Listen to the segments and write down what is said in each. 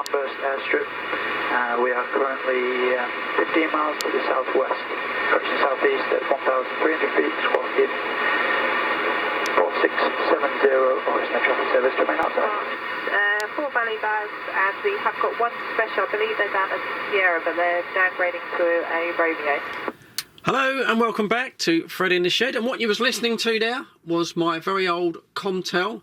sunburst airstrip. We are currently 15 miles to the southwest, approaching southeast at 1,300 feet, squawk in 4670, Horizon Traffic Service to main outside. 4 belly bags, and we have got one special. I believe they're down at Sierra, but they're downgrading to a Romeo. Hello and welcome back to Fred in the Shed, and what you was listening to there was my very old Comtel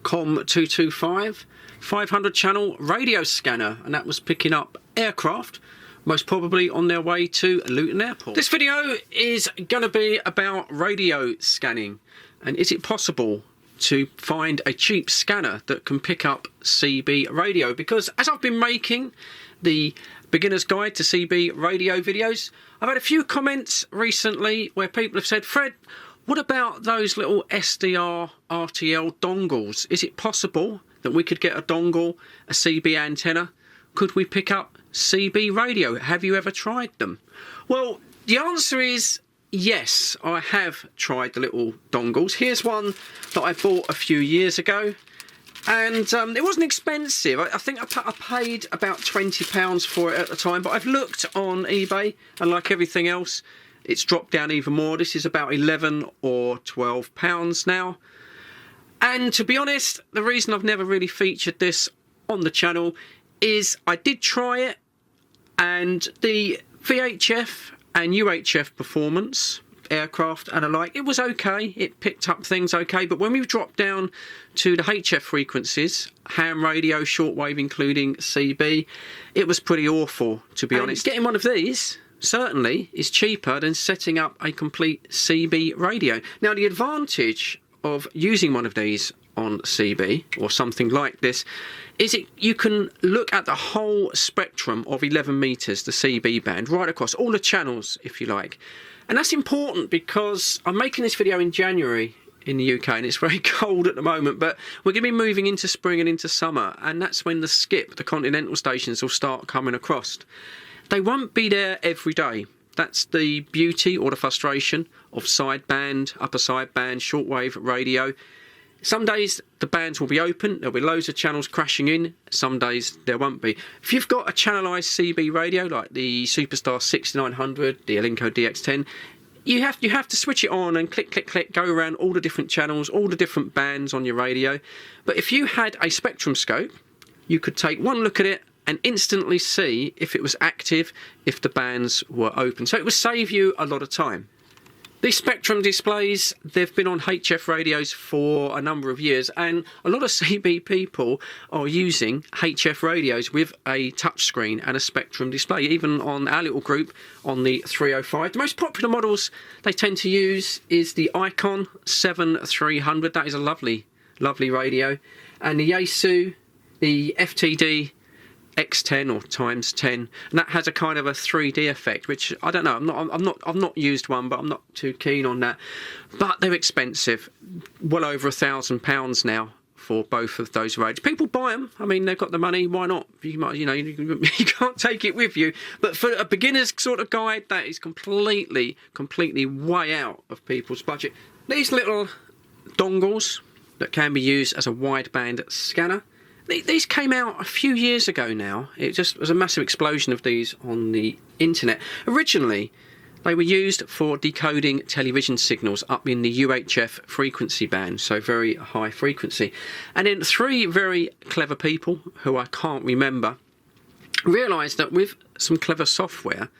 COM225 500 channel radio scanner, and that was picking up aircraft, most probably on their way to Luton Airport. This video is going to be about radio scanning, and is it possible to find a cheap scanner that can pick up CB radio? Because as I've been making the beginner's guide to CB radio videos, I've had a few comments recently where people have said, Fred, what about those little SDR RTL dongles? Is it possible that we could get a dongle, a CB antenna? Could we pick up CB radio? Have you ever tried them? Well, the answer is yes, I have tried the little dongles. Here's one that I bought a few years ago, and it wasn't expensive. I think I paid about £20 for it at the time, but I've looked on eBay, and like everything else, it's dropped down even more. This is about £11 or £12 now. And to be honest, the reason I've never really featured this on the channel is I did try it, and the VHF and UHF performance, aircraft and alike, it was okay, it picked up things okay, but when we dropped down to the HF frequencies, ham radio, shortwave including CB, it was pretty awful, to be honest. Getting one of these certainly is cheaper than setting up a complete CB radio. Now, the advantage of using one of these on CB or something like this is you can look at the whole spectrum of 11 meters, the CB band, right across all the channels, if you like. And that's important because I'm making this video in January in the UK, and it's very cold at the moment, but we're going to be moving into spring and into summer, and that's when the continental stations will start coming across. They won't be there every day. That's the beauty or the frustration of sideband, upper sideband, shortwave radio. Some days the bands will be open, there'll be loads of channels crashing in, some days there won't be. If you've got a channelized CB radio like the Superstar 6900, the Elinco DX10, you have to switch it on and click, click, click, go around all the different channels, all the different bands on your radio. But if you had a spectrum scope, you could take one look at it and instantly see if it was active, if the bands were open. So it would save you a lot of time. These spectrum displays, they've been on HF radios for a number of years, and a lot of CB people are using HF radios with a touchscreen and a spectrum display, even on our little group on the 305. The most popular models they tend to use is the Icon 7300. That is a lovely, lovely radio. And the Yaesu, the FTD X10 or times 10, and that has a kind of a 3D effect, which I don't know. I've not used one, but I'm not too keen on that. But they're expensive, well over £1,000 now for both of those radios. People buy them. I mean, they've got the money. Why not? You might, you can't take it with you. But for a beginner's sort of guide, that is completely way out of people's budget. These little dongles that can be used as a wideband scanner. These came out a few years ago now. It just was a massive explosion of these on the internet. Originally, they were used for decoding television signals up in the UHF frequency band, so very high frequency. And then three very clever people, who I can't remember, realised that with some clever software,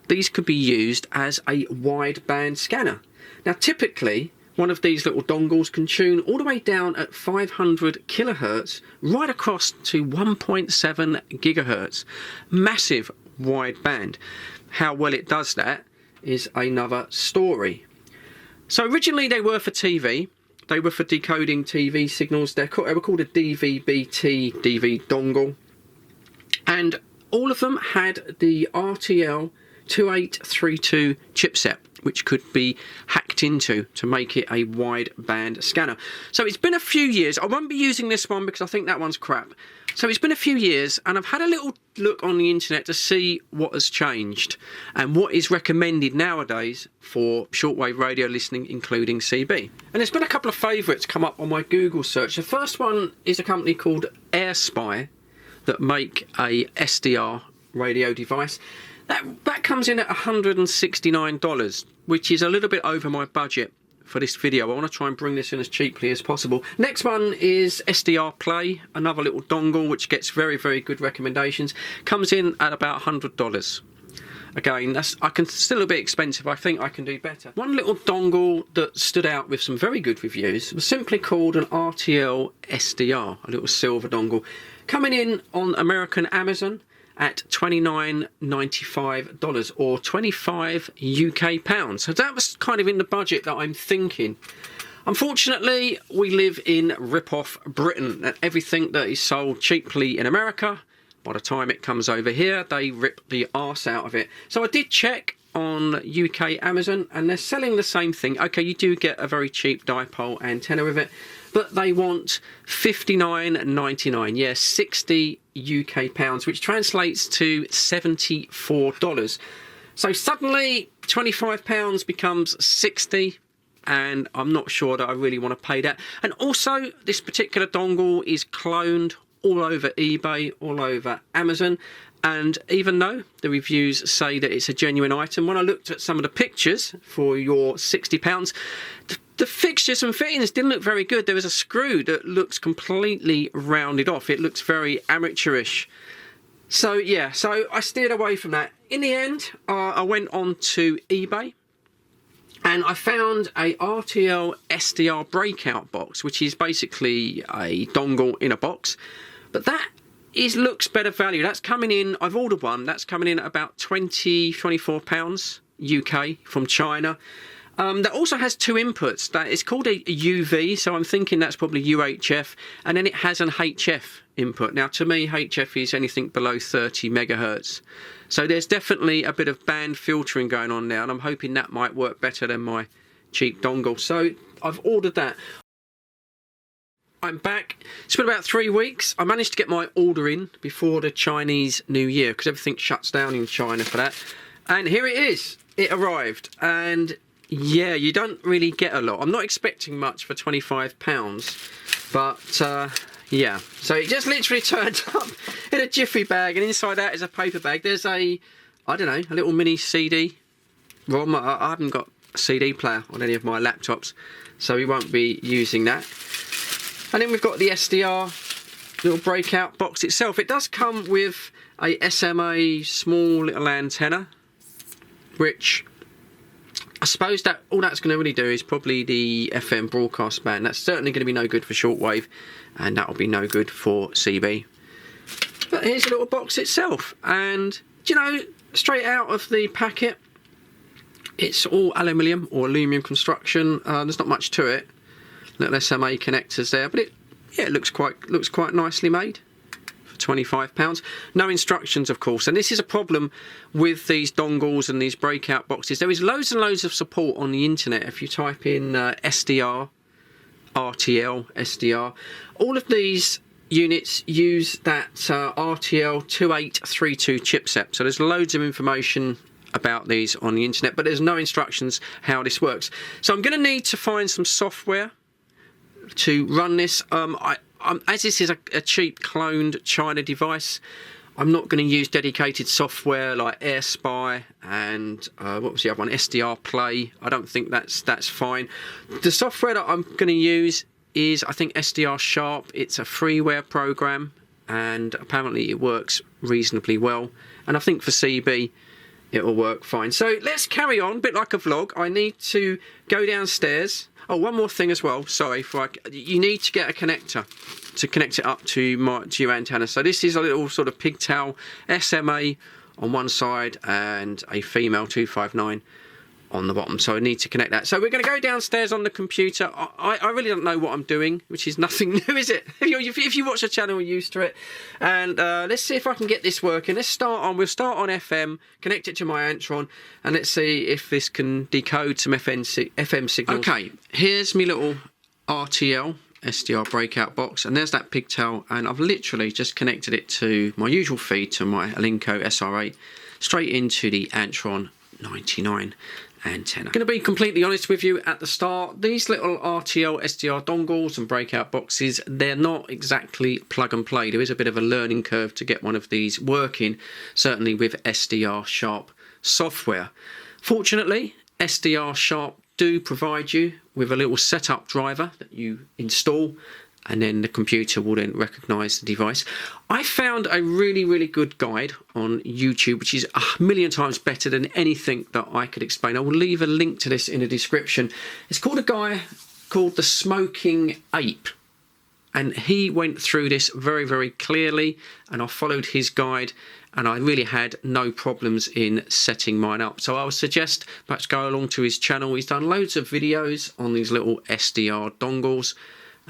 these could be used as a wideband scanner. Now, typically, one of these little dongles can tune all the way down at 500 kilohertz right across to 1.7 gigahertz. Massive wide band. How well it does that is another story. So originally they were for TV. They were for decoding TV signals. They were called a DVB-T DV dongle. And all of them had the RTL 2832 chipset, which could be hacked into to make it a wideband scanner. So it's been a few years. I won't be using this one because I think that one's crap. So it's been a few years, and I've had a little look on the internet to see what has changed and what is recommended nowadays for shortwave radio listening, including CB. And there's been a couple of favourites come up on my Google search. The first one is a company called AirSpy. that make a SDR radio device. That comes in at $169, which is a little bit over my budget for this video. I want to try and bring this in as cheaply as possible. Next one is SDR Play, another little dongle which gets very, very good recommendations. Comes in at about $100. Again, that's still a bit expensive. I think I can do better. One little dongle that stood out with some very good reviews was simply called an RTL SDR, a little silver dongle, coming in on American Amazon at $29.95 or 25 UK pounds. So that was kind of in the budget that I'm thinking. Unfortunately, we live in rip-off Britain, and everything that is sold cheaply in America, by the time it comes over here, they rip the arse out of it. So I did check on UK Amazon, and they're selling the same thing. Okay, you do get a very cheap dipole antenna with it, but they want $59.99. Yeah, 60 UK pounds, which translates to $74. So suddenly £25 becomes 60, and I'm not sure that I really want to pay that. And also, this particular dongle is cloned all over eBay, all over Amazon, and even though the reviews say that it's a genuine item, when I looked at some of the pictures for your £60, the fixtures and fittings didn't look very good. There was a screw that looks completely rounded off. It looks very amateurish. So yeah, so I steered away from that. In the end, I went on to eBay and I found a RTL SDR breakout box, which is basically a dongle in a box. But that looks better value. That's coming in, I've ordered one, that's coming in at about £24 UK from China. That also has two inputs. That it's called a UV, so I'm thinking that's probably UHF, and then it has an HF input. Now to me, HF is anything below 30 megahertz. So there's definitely a bit of band filtering going on there, and I'm hoping that might work better than my cheap dongle. So I've ordered that. I'm back. It's been about 3 weeks. I managed to get my order in before the Chinese New Year, because everything shuts down in China for that. And here it is. It arrived. And yeah, you don't really get a lot. I'm not expecting much for £25, but yeah. So it just literally turned up in a jiffy bag, and inside that is a paper bag. There's a little mini CD-ROM. I haven't got a CD player on any of my laptops, so we won't be using that. And then we've got the SDR little breakout box itself. It does come with a SMA small little antenna, which I suppose that all that's going to really do is probably the FM broadcast band. That's certainly going to be no good for shortwave, and that will be no good for CB. But here's the little box itself, and you know, straight out of the packet, it's all aluminium or aluminium construction. There's not much to it. Little SMA connectors there, but it looks quite nicely made for £25. No instructions, of course, and this is a problem with these dongles and these breakout boxes. There is loads and loads of support on the internet. If you type in SDR, RTL SDR, all of these units use that RTL 2832 chipset. So there's loads of information about these on the internet, but there's no instructions how this works. So I'm going to need to find some software to run this. As this is a cheap cloned China device, I'm not going to use dedicated software like AirSpy and what was the other one, SDR Play. I don't think that's fine. The software that I'm going to use is, I think, SDR Sharp. It's a freeware program, and apparently it works reasonably well, and I think for CB it will work fine. So let's carry on, a bit like a vlog. I need to go downstairs. Oh, one more thing as well. Sorry, you need to get a connector to connect it up to your antenna. So this is a little sort of pigtail SMA on one side and a female 259 on the bottom. So I need to connect that. So we're going to go downstairs on the computer. I really don't know what I'm doing, which is nothing new, is it? If you watch the channel, you're used to it. And let's see if I can get this working. We'll start on FM, connect it to my Antron, and let's see if this can decode some FM signals. Okay, here's my little RTL SDR breakout box, and there's that pigtail, and I've literally just connected it to my usual feed, to my Alinco SR8, straight into the Antron 99. antenna. I'm going to be completely honest with you at the start. These little RTL SDR dongles and breakout boxes, they're not exactly plug and play. There is a bit of a learning curve to get one of these working, certainly with SDR Sharp software. Fortunately, SDR Sharp do provide you with a little setup driver that you install, and then the computer will then recognise the device. I found a really good guide on YouTube, which is 1,000,000 times better than anything that I could explain. I will leave a link to this in the description. It's called a guy called the Smoking Ape, and he went through this very clearly, and I followed his guide, and I really had no problems in setting mine up. So I would suggest perhaps go along to his channel. He's done loads of videos on these little SDR dongles,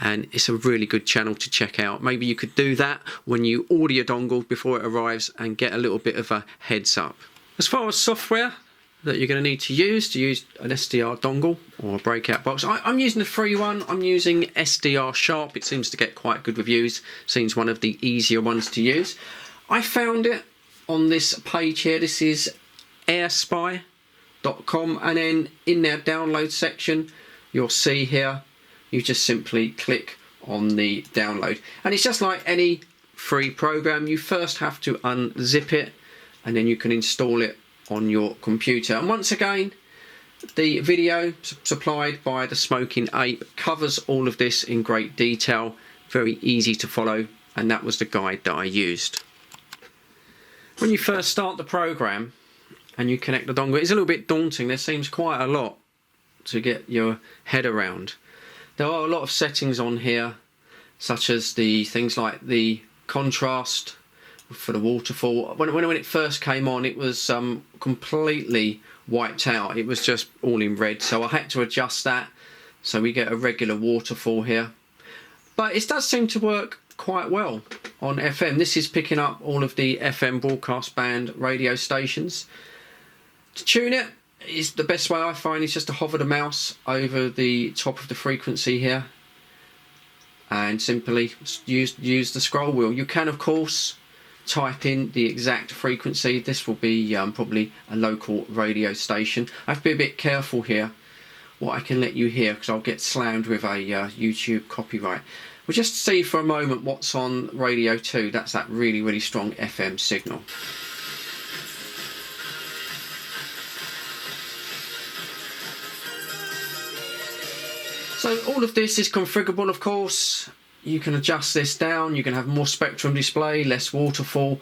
and it's a really good channel to check out. Maybe you could do that when you order your dongle before it arrives and get a little bit of a heads up. As far as software that you're going to need to use an SDR dongle or a breakout box, I'm using the free one. I'm using SDR Sharp. It seems to get quite good reviews. Seems one of the easier ones to use. I found it on this page here. This is airspy.com, and then in their download section you'll see here, you just simply click on the download, and it's just like any free program. You first have to unzip it, and then you can install it on your computer. And once again, the video supplied by the Smoking Ape covers all of this in great detail, very easy to follow, and that was the guide that I used. When you first start the program and you connect the dongle, it's a little bit daunting. There seems quite a lot to get your head around. There are a lot of settings on here, such as the things like the contrast for the waterfall. When it first came on, it was completely wiped out. It was just all in red, so I had to adjust that so we get a regular waterfall here. But it does seem to work quite well on FM. This is picking up all of the FM broadcast band radio stations. To tune it, is the best way I find is just to hover the mouse over the top of the frequency here and simply use the scroll wheel. You can of course type in the exact frequency. This will be probably a local radio station. I have to be a bit careful here what I can let you hear, because I'll get slammed with a YouTube copyright. We'll just see for a moment what's on radio 2. That's that really strong FM signal. So all of this is configurable, of course. You can adjust this down. You can have more spectrum display, less waterfall.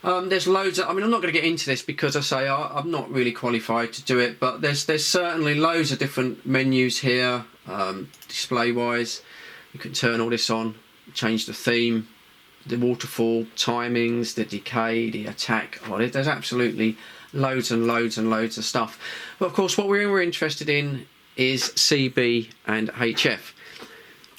There's loads of, I'm not going to get into this because I say I'm not really qualified to do it, but there's certainly loads of different menus here, display wise. You can turn all this on, change the theme, the waterfall, timings, the decay, the attack. Oh, there's absolutely loads and loads of stuff. But of course what we're interested in is CB and HF.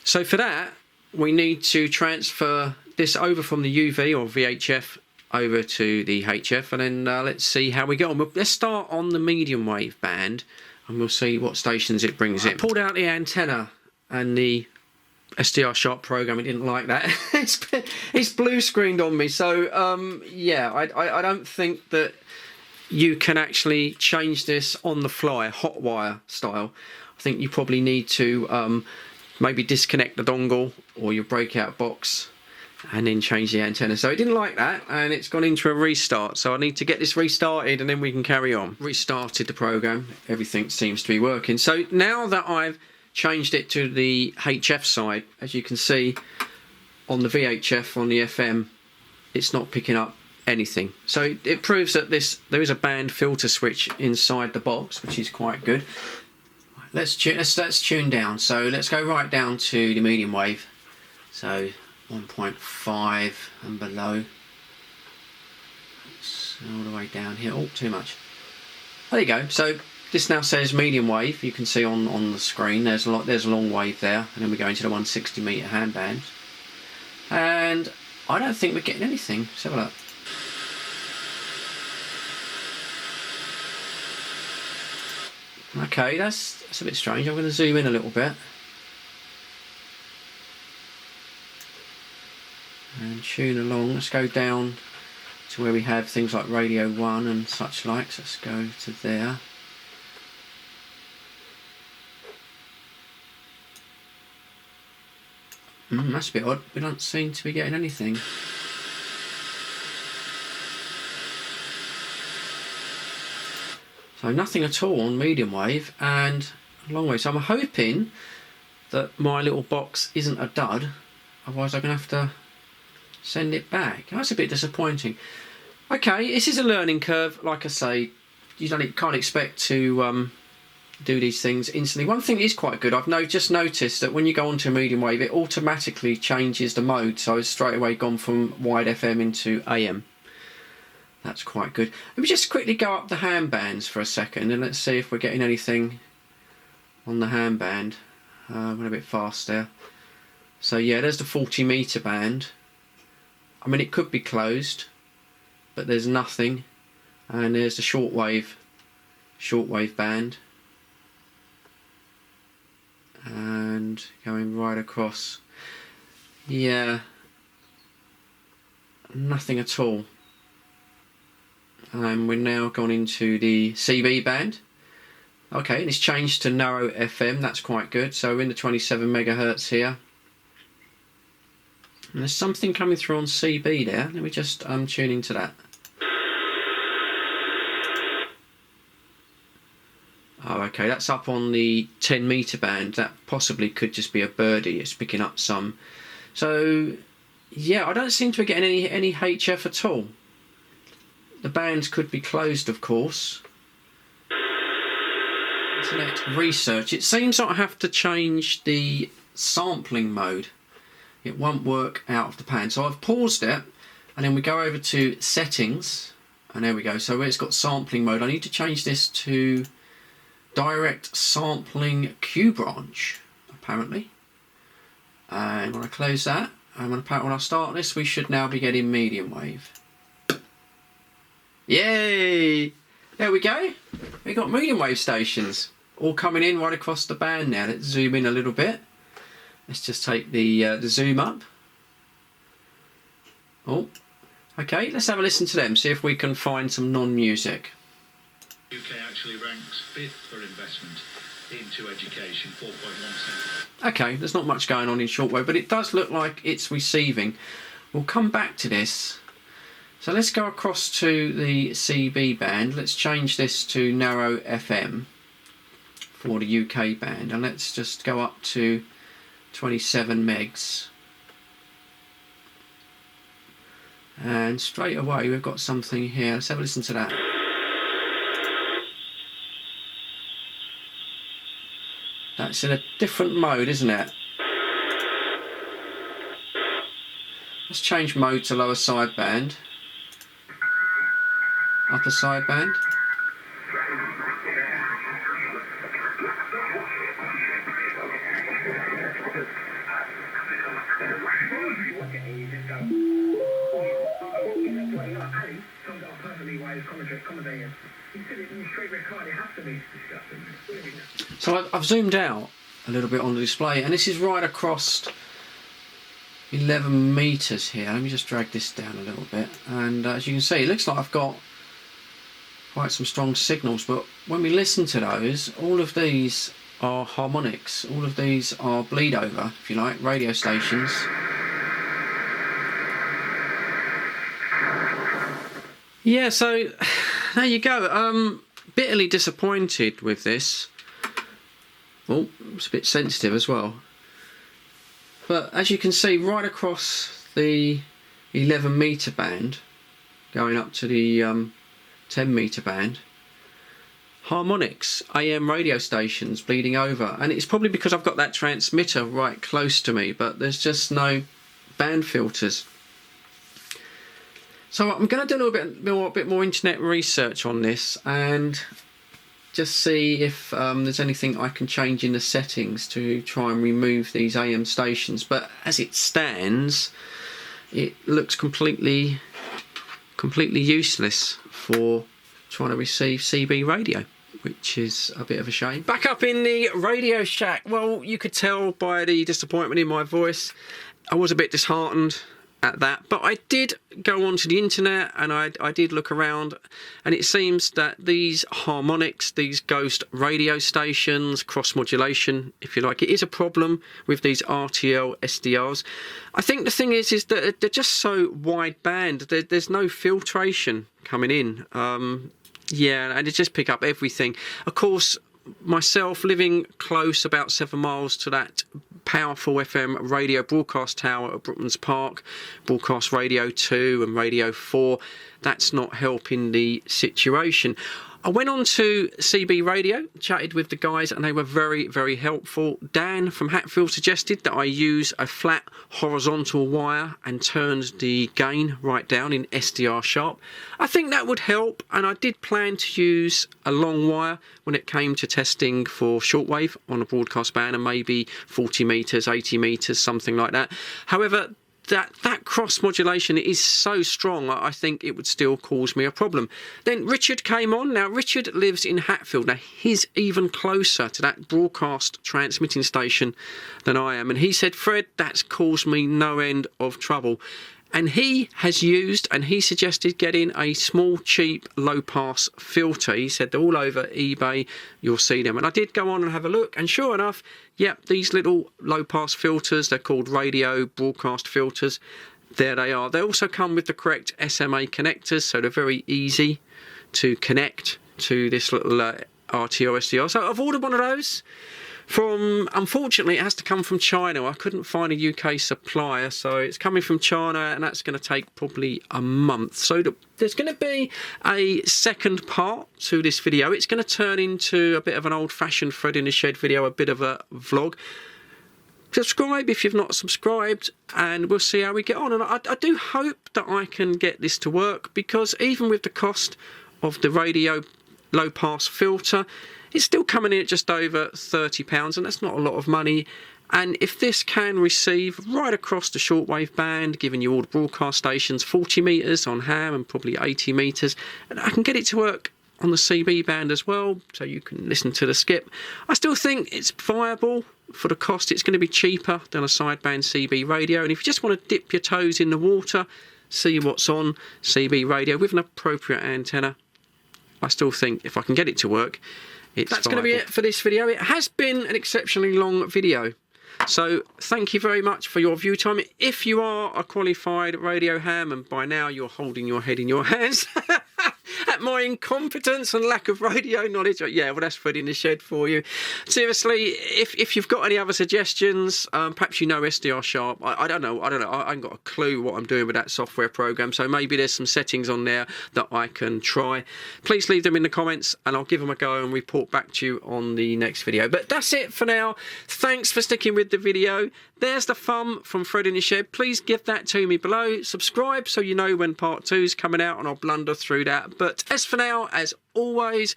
So for that we need to transfer this over from the UV or VHF over to the HF, and then let's see how we go on. Let's start on the medium wave band and we'll see what stations it brings in. I pulled out the antenna and the SDR Sharp program, it didn't like that. it's blue screened on me, so yeah, I don't think that you can actually change this on the fly, hot wire style. I think you probably need to maybe disconnect the dongle or your breakout box and then change the antenna. So it didn't like that, and it's gone into a restart. So I need to get this restarted and then we can carry on. Restarted the program, everything seems to be working. So now that I've changed it to the HF side, as you can see on the VHF, on the FM, it's not picking up anything. So it proves that there is a band filter switch inside the box, which is quite good. Let's tune down. So let's go right down to the medium wave. So 1.5 and below. It's all the way down here. Oh, too much. There you go. So this now says medium wave. You can see on the screen there's a long wave there, and then we go into the 160 meter handband. And I don't think we're getting anything. Let's have a look. Okay, that's a bit strange. I'm going to zoom in a little bit and tune along. Let's go down to where we have things like Radio 1 and such like. So let's go to there. That's a bit odd. We don't seem to be getting anything. So nothing at all on medium wave and long wave. So I'm hoping that my little box isn't a dud. Otherwise I'm going to have to send it back. That's a bit disappointing. Okay, this is a learning curve. Like I say, you can't expect to do these things instantly. One thing is quite good, I've just noticed that when you go onto a medium wave, it automatically changes the mode. So it's straight away gone from wide FM into AM. That's quite good. Let me just quickly go up the hand bands for a second and let's see if we're getting anything on the hand band. Went a bit fast there. So yeah, there's the 40 meter band. I mean, it could be closed, but there's nothing. And there's the shortwave band. And going right across. Yeah, nothing at all. And we're now gone into the CB band. Okay, and it's changed to narrow FM. That's quite good. So we're in the 27 megahertz here. And there's something coming through on CB there. Let me just tune into that. Oh, okay, that's up on the 10 meter band. That possibly could just be a birdie. It's picking up some. So, yeah, I don't seem to be getting any HF at all. The bands could be closed, of course. Internet research. It seems like I have to change the sampling mode. It won't work out of the pan. So I've paused it, and then we go over to settings, and there we go. So where it's got sampling mode, I need to change this to direct sampling Q branch, apparently. And when I close that, and when I start this, we should now be getting medium wave. Yay! There we go. We got medium wave stations all coming in right across the band now. Let's zoom in a little bit. Let's just take the zoom up. Oh, okay. Let's have a listen to them. See if we can find some non-music. UK actually ranks 5th for investment into education, 4.1%. Okay, there's not much going on in shortwave, but it does look like it's receiving. We'll come back to this. So let's go across to the CB band. Let's change this to narrow FM for the UK band, and let's just go up to 27 megs. And straight away we've got something here. Let's have a listen to that. That's in a different mode, isn't it? Let's change mode to lower sideband. Upper sideband. So I've zoomed out a little bit on the display, and this is right across 11 meters here. Let me just drag this down a little bit, and as you can see, it looks like I've got quite some strong signals, but when we listen to those, all of these are harmonics. All of these are bleed over, if you like, radio stations. Yeah, so there you go. Bitterly disappointed with this. Oh, it's a bit sensitive as well. But as you can see, right across the 11 meter band, going up to the 10 meter band, harmonics, AM radio stations bleeding over. And it's probably because I've got that transmitter right close to me, but there's just no band filters. So I'm going to do a bit more internet research on this and just see if there's anything I can change in the settings to try and remove these AM stations. But as it stands, it looks completely useless for trying to receive CB radio, which is a bit of a shame. Back up in the Radio Shack. Well, you could tell by the disappointment in my voice, I was a bit disheartened. at that, but I did go onto the internet and I did look around, and it seems that these harmonics, these ghost radio stations, cross modulation if you like, it is a problem with these RTL SDRs. I think the thing is that they're just so wideband, there's no filtration coming in, yeah, and they just pick up everything. Of course, myself living close, about 7 miles to that powerful FM radio broadcast tower at Brooklands Park, broadcast radio 2 and radio 4, that's not helping the situation. I went on to CB Radio, chatted with the guys, and they were very, very helpful. Dan from Hatfield suggested that I use a flat horizontal wire and turned the gain right down in SDR sharp. I think that would help, and I did plan to use a long wire when it came to testing for shortwave on a broadcast band, and maybe 40 metres, 80 metres, something like that. However, that cross modulation is so strong, I think it would still cause me a problem. Then Richard came on. Now Richard lives in Hatfield. Now he's even closer to that broadcast transmitting station than I am, and he said, Fred, that's caused me no end of trouble. And he has used, and he suggested getting a small, cheap, low-pass filter. He said they're all over eBay, you'll see them. And I did go on and have a look, and sure enough, yep, these little low-pass filters, they're called radio broadcast filters. There they are. They also come with the correct SMA connectors, so they're very easy to connect to this little RTLSDR. So I've ordered one of those. Unfortunately, it has to come from China. I couldn't find a UK supplier, so it's coming from China, and that's going to take probably a month. So there's going to be a second part to this video. It's going to turn into a bit of an old-fashioned Fred in the Shed video, a bit of a vlog. Subscribe if you've not subscribed, and we'll see how we get on. And I do hope that I can get this to work, because even with the cost of the radio low-pass filter, it's still coming in at just over £30, and that's not a lot of money. And if this can receive right across the shortwave band, giving you all the broadcast stations 40 metres on ham and probably 80 metres, and I can get it to work on the CB band as well, so you can listen to the skip, I still think it's viable for the cost. It's going to be cheaper than a sideband CB radio, and if you just want to dip your toes in the water, see what's on CB radio with an appropriate antenna, I still think if I can get it to work, that's going to be it for this video. It has been an exceptionally long video, so thank you very much for your view time. If you are a qualified radio ham, and by now you're holding your head in your hands at my incompetence and lack of radio knowledge, yeah, well, that's Fred in the Shed for you. Seriously, if you've got any other suggestions, perhaps you know SDR Sharp, I don't know, I ain't got a clue what I'm doing with that software program, so maybe there's some settings on there that I can try. Please leave them in the comments and I'll give them a go and report back to you on the next video. But that's it for now. Thanks for sticking with the video. There's the thumb from Fred in the Shed. Please give that to me below. Subscribe so you know when part 2 is coming out, and I'll blunder through that. But as for now, as always,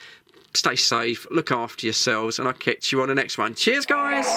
stay safe, look after yourselves, and I'll catch you on the next one. Cheers, guys!